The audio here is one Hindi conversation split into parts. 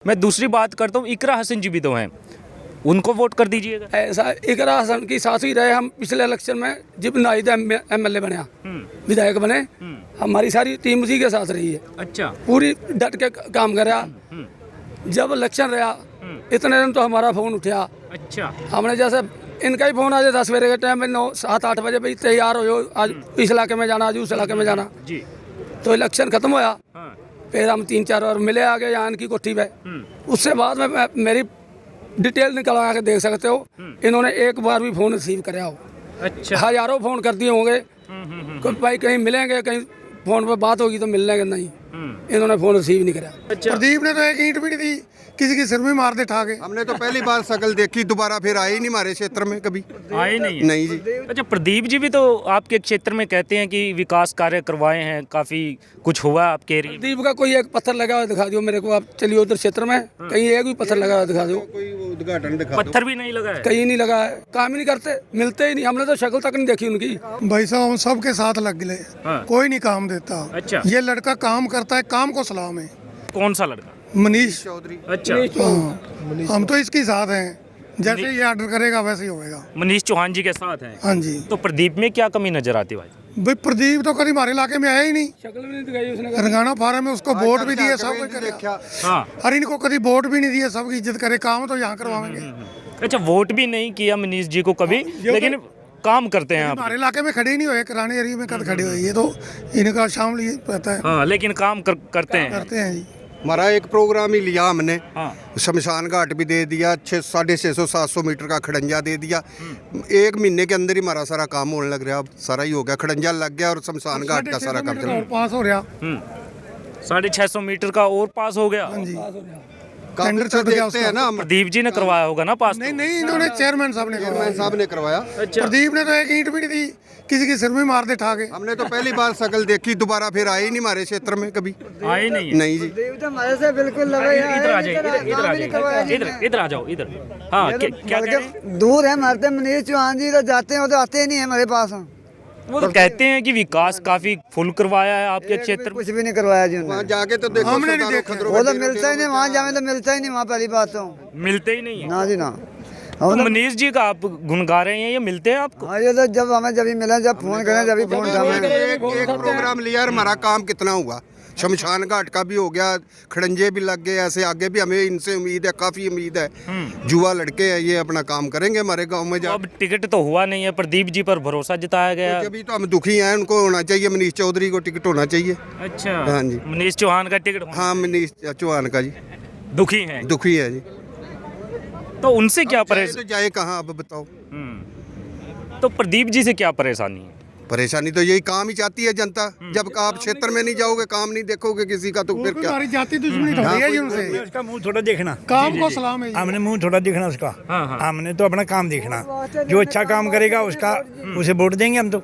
मैं दूसरी बात करता हूँ, इकरा हसन जी भी तो हैं, उनको वोट कर दीजिएगा। ऐसा इकरा हसन की साथ ही रहे। हम पिछले इलेक्शन में जब नाहिद एमएलए बनया, विधायक बने, हमारी सारी टीम उसी के साथ रही है। अच्छा, पूरी डट के काम करा। जब इलेक्शन रहा इतने दिन तो हमारा फोन उठा। अच्छा, हमने जैसे इनका ही फोन आज 10 सवेरे के टाइम में 9-7-8 बजे भाई तैयार हो, आज इस इलाके में जाना, आज उस इलाके में जाना जी। तो इलेक्शन खत्म होया। हाँ, फिर हम 3-4 बार मिले आगे यहाँ इनकी कोठी पे। उससे बाद में मेरी डिटेल निकलवा के देख सकते हो, इन्होंने एक बार भी फोन रिसीव कराया हो। अच्छा, हजारों फोन कर दिए होंगे भाई कहीं मिलेंगे, कहीं फोन पर बात होगी तो मिलने के नहीं, इन्होंने फोन रिसीव नहीं कराया। अच्छा, प्रदीप ने तो एक ईंट भी नहीं दी, किसी की सिर में मार दे ठा के। हमने तो पहली बार शकल देखी, दोबारा फिर आए ही नहीं हमारे क्षेत्र में कभी। आए नहीं है। नहीं जी। अच्छा, प्रदीप जी भी तो आपके क्षेत्र में कहते हैं कि विकास कार्य करवाए हैं, काफी कुछ हुआ आपके एरिया में। दीप का कोई एक पत्थर लगा हुआ दिखा दो मेरे को, आप चलिए उधर क्षेत्र में कहीं एक भी पत्थर लगा हुआ दिखा दो। कोई वो उद्घाटन दिखा दो। पत्थर भी नहीं लगा है। कहीं नहीं लगा है, काम ही नहीं करते, मिलते ही नहीं। हमने तो शक्ल तक नहीं देखी उनकी। भाई साहब हम सबके साथ लग गए, हाँ। कोई नहीं काम देता। अच्छा। ये लड़का काम करता है, काम को सलाम है। कौन सा लड़का? मनीष। चौधरी। अच्छा, हाँ, हम तो इसके साथ हैं, जैसे ये ऑर्डर करेगा वैसे ही होएगा। मनीष चौहान जी के साथ हैं। हाँ जी। तो प्रदीप में क्या कमी नजर आती है भाई? भाई प्रदीप तो कभी हमारे इलाके में आया ही नहीं। शक्ल भी नहीं दिखाई उसने। रंगाना फार्म में उसको वोट भी दिए, सब कुछ करे। देखा। हाँ, अरे इनको कभी वोट भी नहीं दिए, सबकी इज्जत करे, काम तो यहाँ करवाएंगे। अच्छा, वोट भी नहीं किया मनीष जी को कभी, लेकिन काम करते हैं आप। हमारे इलाके में खड़े ही नहीं हुए, कराने एरिया में कद खड़े हुए, ये तो इनका शामिल ये रहता है, हाँ, लेकिन काम करते हैं। करते हैं जी। हमारा एक प्रोग्राम ही लिया हमने, हाँ, शमशान घाट भी दे दिया, 650-700 मीटर का खड़ंजा दे दिया। एक महीने के अंदर ही हमारा सारा काम होने लग रहा, अब सारा ही हो गया, खड़ंजा लग गया और शमशान घाट का सारा काम चल रहा है। पास हो रहा। 650 मीटर का और पास हो गया। हाँ जी। काफी टेंडर अच्छा छूट गया देखते हैं ना हम। प्रदीप जी ने करवाया होगा ना पास? नहीं नहीं, इन्होंने चेयरमैन साहब ने करवाया। चेयरमैन साहब ने करवाया। अच्छा, प्रदीप ने तो एक ईंट भी नहीं दी, किसी की सिर में मार दे ठा के। हमने तो पहली बार शकल देखी, दोबारा फिर आए ही नहीं हमारे क्षेत्र में कभी। आए नहीं है। नहीं जी। हमारे से बिल्कुल लगा इधर आ जाइए, इधर आ जाइए, इधर आ जाओ, इधर। हाँ, क्या कह रहे हैं? दूर है हमारे मनीष चौहान जी, तो जाते हैं वो तो आते ही नहीं है हमारे पास। वो तो कहते हैं कि विकास काफी फुल करवाया है आपके क्षेत्र में। कुछ भी नहीं करवाया जी वहाँ उन्होंने। जाके तो देखो, हमने नहीं सरदारों देखा। खतरों वो का तो डेरा मिलता ही नहीं, वहाँ जावे तो मिलता ही नहीं, वहाँ पहली बात तो मिलते ही नहीं है। ना जी ना। तो मनीष जी का आप गुण गा रहे हैं, ये मिलते हैं आपको? हाँ, ये तो जब हमें जब मिले, जब फोन करें जब फोन उठावे। एक प्रोग्राम लिया और हमारा काम कितना हुआ। शमशान घाट का भी हो गया, खड़ंजे भी लग गए, ऐसे आगे भी हमें इनसे उम्मीद है, काफी उम्मीद है। जुआ लड़के हैं, ये अपना काम करेंगे हमारे गांव में तो अब टिकट तो हुआ नहीं है, प्रदीप जी पर भरोसा जताया गया। अभी तो हम दुखी हैं, उनको होना चाहिए, मनीष चौधरी को टिकट होना चाहिए। अच्छा, हाँ जी। मनीष चौहान का टिकट होना- हाँ, मनीष चौहान का जी दुखी हैं, दुखी है जी। तो उनसे क्या तो परेशानी? जाए कहाँ अब बताओ। तो प्रदीप जी से क्या परेशानी है? परेशानी तो यही, काम ही चाहती है जनता। जब आप क्षेत्र में नहीं जाओगे, काम नहीं देखोगे किसी का, तो फिर क्या। हमारी जाति दुश्मनी थोड़ी है जी उनसे, उसका मुंह थोड़ा देखना, काम को सलाम है जी। हमने मुंह थोड़ा देखना उसका। हाँ, हाँ। हमने तो अपना काम देखना, जो अच्छा काम करेगा उसका उसे वोट देंगे हम तो।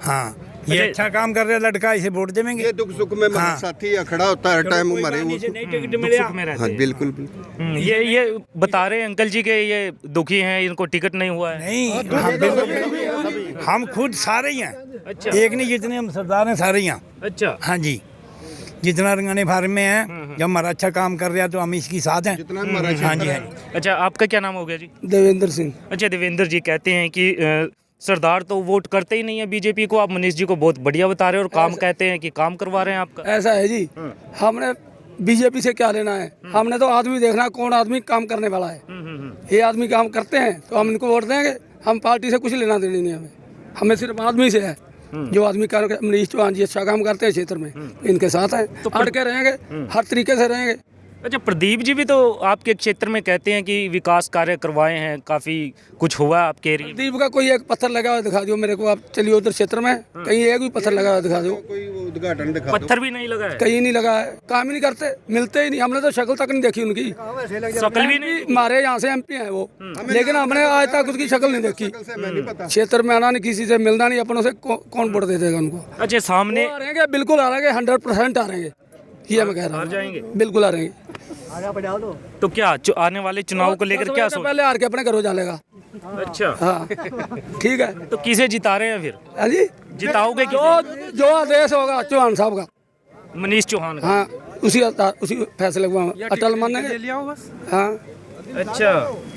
हाँ, ये अच्छा काम कर रहा है लड़का, इसे वोट देंगे। ये दुख सुख में हमारा हाँ। साथी है, खड़ा होता है हर टाइम हमारे वो। नई टिकट मिले। सुख में रहते हाँ, हैं। बिल्कुल बिल्कुल। ये बता रहे हैं अंकल जी के ये दुखी हैं, इनको टिकट नहीं हुआ है। नहीं, हम बिल्कुल, हम खुद सारे ही हैं। अच्छा, एक नहीं, जितने हम सरदार हैं सारे ही हैं। अच्छा, हाँ जी, जितना रंगाने फार्म में है, जब हमारा अच्छा काम कर रहा है तो हम इसके साथ हैं। जितना हमारा हाँ जी, हाँ जी। अच्छा, आपका क्या नाम हो गया जी? देवेंद्र सिंह। अच्छा, देवेंद्र जी कहते हैं कि सरदार तो वोट करते ही नहीं है बीजेपी को, आप मनीष जी को बहुत बढ़िया बता रहे हो और काम कहते हैं कि काम करवा रहे हैं आपका। ऐसा है जी, हमने बीजेपी से क्या लेना है, हमने तो आदमी देखना कौन आदमी काम करने वाला है। ये आदमी काम करते हैं तो हम इनको वोट देंगे, हम पार्टी से कुछ लेना देना नहीं, हमें सिर्फ आदमी से है। जो आदमी मनीष चौहान जी अच्छा काम करते हैं क्षेत्र में, इनके साथ हैं, तो अड़ के रहेंगे, हर तरीके से रहेंगे। अच्छा, प्रदीप जी भी तो आपके क्षेत्र में कहते हैं कि विकास कार्य करवाए हैं, काफी कुछ हुआ है आपके एरिया में। दीप का कोई एक पत्थर लगा हुआ दिखा दो मेरे को, आप चलिए उधर क्षेत्र में कहीं एक भी पत्थर लगा हुआ दिखा दो। कोई वो उद्घाटन दिखा दो। पत्थर भी नहीं लगा है। कहीं नहीं लगा है, काम ही नहीं करते, मिलते ही नहीं। हमने तो शक्ल तक नहीं देखी उनकी। शक्ल भी नहीं। हमारे यहाँ से एमपी हैं वो, लेकिन हमने आज तक उसकी शक्ल नहीं देखी। क्षेत्र में आना नहीं, किसी से मिलना नहीं, अपनों से कौन वोट दे देगा उनको। अच्छा, सामने वो आ रहेंगे, बिल्कुल आ रहेंगे, 100% आ रहेंगे, ये मैं कह रहा आ हूँ, जाएंगे। बिल्कुल आ रहेंगे। तो क्या आने वाले चुनाव को लेकर क्या सोच? पहले हार के अपने घरों जालेगा। अच्छा, हाँ ठीक है। तो किसे जिता रहे हैं फिर? हाँ जी, जिताओगे जो आदेश होगा चौहान साहब का, मनीष चौहान का? हाँ उसी फैसले को अटल मानेंगे। हाँ, अच्छा।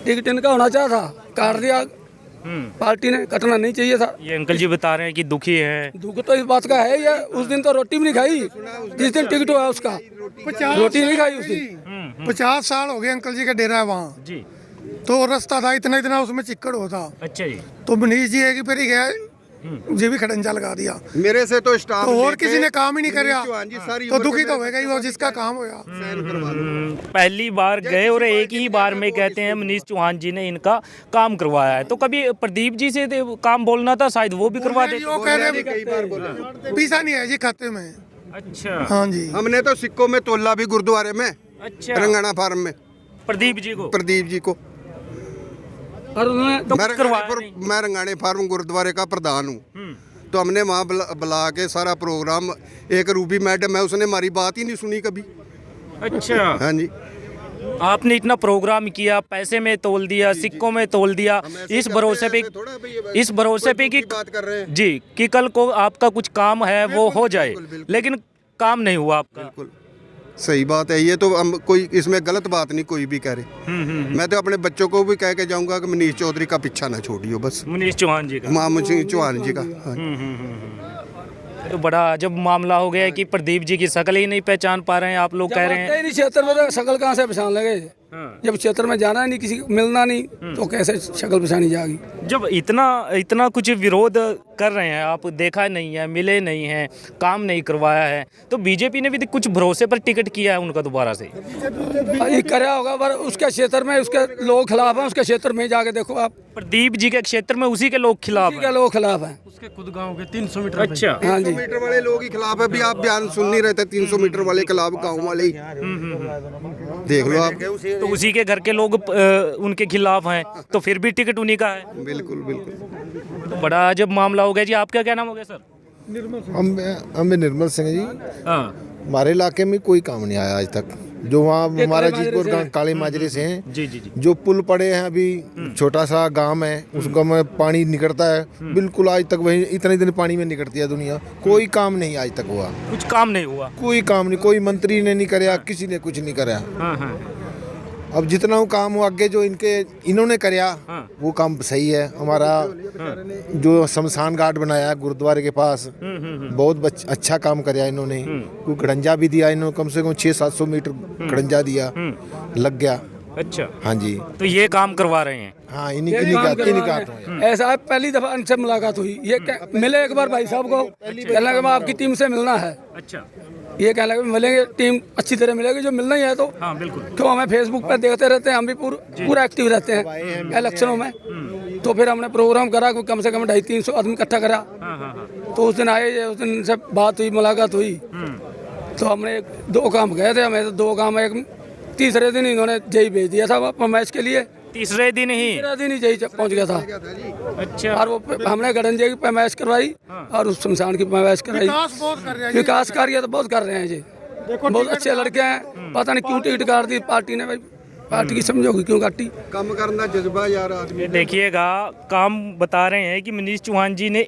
टिकट इनका होना चाहिए था, काट दिया पार्टी ने, कटना नहीं चाहिए था। ये अंकल जी बता रहे हैं कि दुखी हैं। दुख तो इस बात का है, ये उस दिन तो रोटी भी नहीं खाई जिस दिन टिकट हुआ उसका, रोटी नहीं खाई उस दिन। 50 साल हो गए अंकल जी का डेरा है वहाँ, जी। तो रास्ता था इतना उसमें चिक्कड़ होता, अच्छा जी। तो मनीष जी है कि फिर ही गया जी भी खड़ंजा लगा दिया, मेरे से तो स्टाफ तो और लेके किसी ने काम ही नहीं मनीष कराया, चौहान जी सारी तो उम्र दुखी के तो होगा ही वो जिसका काम होया। साइन करवा दो। पहली बार गए और एक ही बार में कहते हैं मनीष चौहान जी ने इनका काम करवाया है। तो कभी प्रदीप जी से काम बोलना था, शायद वो भी करवा देते। वो कह रहे कई बार बोला पैसा नहीं है जी खाते में। अच्छा। हाँ जी, हमने तो सिक्कों में तोला भी गुरुद्वारे में, अच्छा। रंगाना फार्म में, प्रदीप जी को। प्रदीप जी को। और उन्होंने तो मैं कुछ करवाया रंगाने नहीं। मैं रंगाने फार्म गुरुद्वारे का प्रधान हूँ, तो हमने वहाँ बुला के सारा प्रोग्राम, एक रूबी मैडम है, उसने हमारी बात ही नहीं सुनी कभी। अच्छा। हाँ जी, आपने इतना प्रोग्राम किया, पैसे में तोल दिया, सिक्कों में तोल दिया, हम ऐसे इस करते भरोसे हैं, पे, ऐसे थोड़ा भाई, इस भरोसे पे कि बात कर रहे हैं। जी कि कल को आपका कुछ काम है वो हो जाए, बिल्कुल, बिल्कुल। लेकिन काम नहीं हुआ आपका। बिल्कुल सही बात है, ये तो हम कोई इसमें गलत बात नहीं कोई भी कह रहे। मैं तो अपने बच्चों को भी कह के जाऊंगा कि मनीष चौधरी का पीछा ना छोड़ियो बस, मनीष चौहान जी का। मामू सिंह चौहान जी का। हाँ। तो बड़ा जब मामला हो गया है कि प्रदीप जी की शक्ल ही नहीं पहचान पा रहे हैं, आप लोग कह रहे हैं। नहीं, क्षेत्र में तो शक्ल कहाँ से पहचान लगे, जब क्षेत्र में जाना नहीं, किसी को मिलना नहीं, तो कैसे शक्ल पहचानी जाएगी। जब इतना कुछ विरोध कर रहे हैं, आप देखा नहीं है, मिले नहीं हैं, काम नहीं करवाया है, तो बीजेपी ने भी कुछ भरोसे पर टिकट किया है उनका दोबारा से। ये कराया होगा, पर उसके क्षेत्र में उसके लोग खिलाफ हैं, उसके क्षेत्र में जाके देखो आप, प्रदीप जी के क्षेत्र में उसी के लोग खिलाफ उसी के हैं। लोग खिलाफ हैं। उसके खुद गांव के 300 मीटर। अच्छा। हाँ जी, 300 मीटर वाले लोग ही खिलाफ है, भी आप बयान सुन नहीं रहे थे, 300 मीटर वाले खिलाफ गाँव वाले ही देख लो आप। तो उसी के घर के लोग उनके खिलाफ हैं, तो फिर भी टिकट उन्हीं का है। बिल्कुल बिल्कुल। तो बड़ा जब मामला हो गया जी। आपका क्या नाम हो गया सर? हम निर्मल सिंह जी। हाँ। हमारे इलाके में कोई काम नहीं आया आज तक, जो वहाँ हमारा जीतपुर काले माजरे से हैं, जी जी जी। जो पुल पड़े हैं अभी, छोटा सा गांव है, उस गांव में पानी निकलता है, बिल्कुल आज तक वही इतने दिन पानी में निकलती है दुनिया, कोई काम नहीं आज तक हुआ, कुछ काम नहीं हुआ। कोई काम नहीं, कोई मंत्री ने नहीं कराया, किसी ने कुछ नहीं कराया। हाँ हाँ। अब जितना वो काम हो आगे जो इन्होंने कराया हाँ। वो काम सही है। हमारा जो शमशान घाट बनाया गुरुद्वारे के पास, बहुत अच्छा काम कराया इन्होंने, कोई खड़ंजा भी दिया इन्होंने, कम से कम 600-700 मीटर खड़ंजा दिया, लग गया। अच्छा। हाँ जी, तो ये काम करवा रहे हैं। हाँ इन्हीं ऐसा है, पहली दफा इनसे मुलाकात हुई, ये मिले एक बार भाई साहब को, कहने लगे मैं आपकी टीम से मिलना है, अच्छा। ये कहने लगे मिलेंगे, टीम अच्छी तरह मिलेगी, जो मिलना ही है तो। हाँ बिल्कुल। क्यों, हमें फेसबुक पर देखते रहते हैं, हम भी पूरा एक्टिव रहते हैं इलेक्शनों में, तो फिर हमने प्रोग्राम करा कि कम से कम 250-300 आदमी इकट्ठा करा, हाँ हाँ हाँ। तो उस दिन आए, उस दिन से बात हुई, मुलाकात हुई, तो हमने 2 काम गए थे, हमें तो 2 काम, एक तीसरे दिन इन्होंने जय भेज दिया था मैच के लिए, तीसरे दिन ही। तीसरा दिन ही जय पहुंच गया था, अच्छा। और वो हमने गड़ंजे की पैमाइश करवाई और उस शमशान की पैमाइश कराई। विकास बहुत कर रहे हैं जी। विकास कार्य तो बहुत कर रहे हैं जी, बहुत अच्छे लड़के हैं, पता नहीं क्यों टिकट काट दी पार्टी ने, भाई पार्टी की समझोगी क्यों काटी। काम करना जज्बा यार आदमी। ये देखिएगा, काम बता रहे हैं कि मनीष चौहान जी ने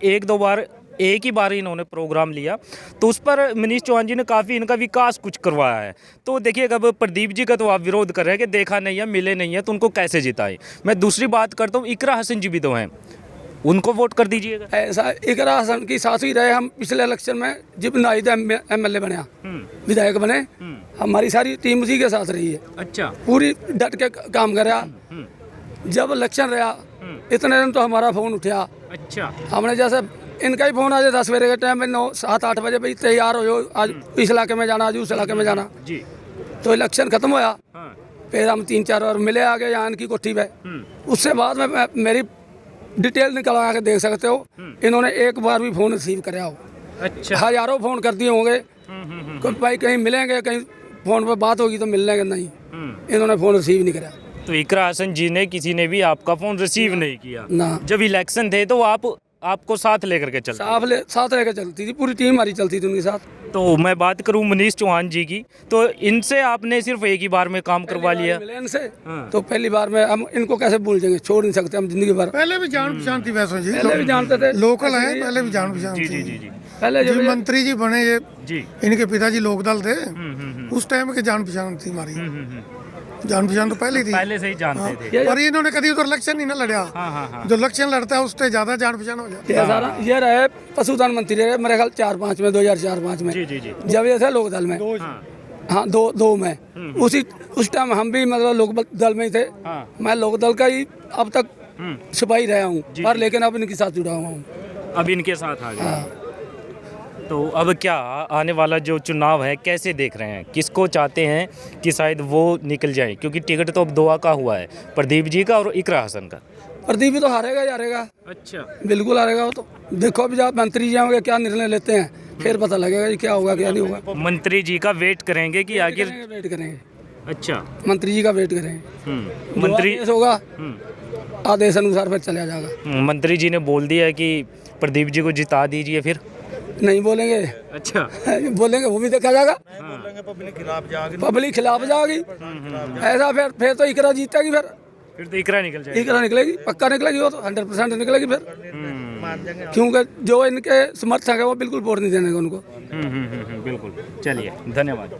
एक ही बार इन्होंने प्रोग्राम लिया, तो उस पर मनीष चौहान जी ने काफ़ी इनका विकास कुछ करवाया है। तो देखिएगा, अब प्रदीप जी का तो आप विरोध कर रहे हैं कि देखा नहीं है, मिले नहीं है, तो उनको कैसे जिताएं। मैं दूसरी बात करता हूँ, इकरा हसन जी भी तो हैं, उनको वोट कर दीजिएगा। ऐसा इकरा हसन की साथ ही रहे हम पिछले इलेक्शन में, जब नाहिद MLA बनया, विधायक बने, हमारी सारी टीम उसी के साथ रही है, अच्छा। पूरी डट के काम करा। जब इलेक्शन रहा, इतने दिन तो हमारा फ़ोन उठा, अच्छा। हमने जैसे इनका ही फ़ोन आ जाता सवेरे के टाइम में 9-7-8 बजे, भाई तैयार हो जाओ, आज इस इलाके में जाना, आज उस इलाके में जाना। जी। तो इलेक्शन खत्म होया, हाँ। फिर हम 3-4 बार मिले आगे यहाँ इनकी कोठी पे, उससे बाद में मेरी डिटेल निकलवा के देख सकते हो, इन्होंने एक बार भी फ़ोन रिसीव कराया हो। अच्छा। हजारों फ़ोन कर दिए होंगे, भाई कहीं मिलेंगे, कहीं फ़ोन पर बात होगी तो मिल लेंगे, नहीं, इन्होंने फ़ोन रिसीव नहीं कराया। तो इकरा हसन जी ने, किसी ने भी आपका फ़ोन रिसीव नहीं किया ना। जब इलेक्शन थे तो आप आपको साथ लेकर के चलते साथ लेकर चलती थी, पूरी टीम हमारी चलती थी उनके साथ। तो मैं बात करूं मनीष चौहान जी की, तो इनसे आपने सिर्फ एक ही बार में काम करवा लिया। मिले इनसे तो पहली बार में हम इनको कैसे भूल जाएंगे, छोड़ नहीं सकते हम जिंदगी भर। पहले भी जान पहचान थी वैसे जी, पहले भी जानते थे, लोकल है, पहले भी जान पहचान जी थी। जी जी पहले जो जब मंत्री जी बने ये जी इनके पिताजी लोकदल थे, उस टाइम के जान पहचान थी हमारी। जान पहचान तो पहले थी, पहले से ही जानते थे। पर इन्होंने कभी उधर इलेक्शन ही ना लड़ा। जो इलेक्शन लड़ता है उससे ज्यादा जान पहचान हो जाती है। ये सारा ये रहे पशुधन मंत्री रहे मेरे ख्याल 4-5 में, 2004-5 में, जी जी जी जब ये थे लोकदल में। हाँ, दो में उस टाइम हम भी मतलब लोकदल में ही थे। मैं लोकदल का ही अब तक सिपाही रहा हूँ, पर लेकिन अब इनके साथ जुड़ा हुआ हूँ। अब इनके साथ आ गए। तो अब क्या आने वाला जो चुनाव है कैसे देख रहे हैं, किसको चाहते हैं कि शायद वो निकल जाए, क्योंकि टिकट तो अब दो का हुआ है, प्रदीप जी का और इकरा हसन का। प्रदीप भी तो हारेगा ही हारेगा। अच्छा, बिल्कुल हारेगा वो तो। देखो अभी जब मंत्री जी होंगे क्या निर्णय लेते हैं, फिर पता लगेगा कि क्या होगा क्या नहीं होगा। मंत्री जी का वेट करेंगे कि आखिर। वेट करेंगे, अच्छा, मंत्री जी का वेट करेंगे। मंत्री आदेश होगा, आदेश अनुसार फिर चला जाएगा। मंत्री जी ने बोल दिया है कि प्रदीप जी को जिता दीजिए, फिर नहीं बोलेंगे। अच्छा, बोलेंगे वो भी देखा जाएगा। पब्लिक खिलाफ जाएगी ऐसा, फिर तो इकरा जीतेगी, फिर तो इकरा निकल जाएगी। इकरा निकलेगी, पक्का निकलेगी, वो तो 100% निकलेगी फिर। क्योंकि जो इनके समर्थक है वो बिल्कुल वोट नहीं देने उनको। बिल्कुल। चलिए, धन्यवाद।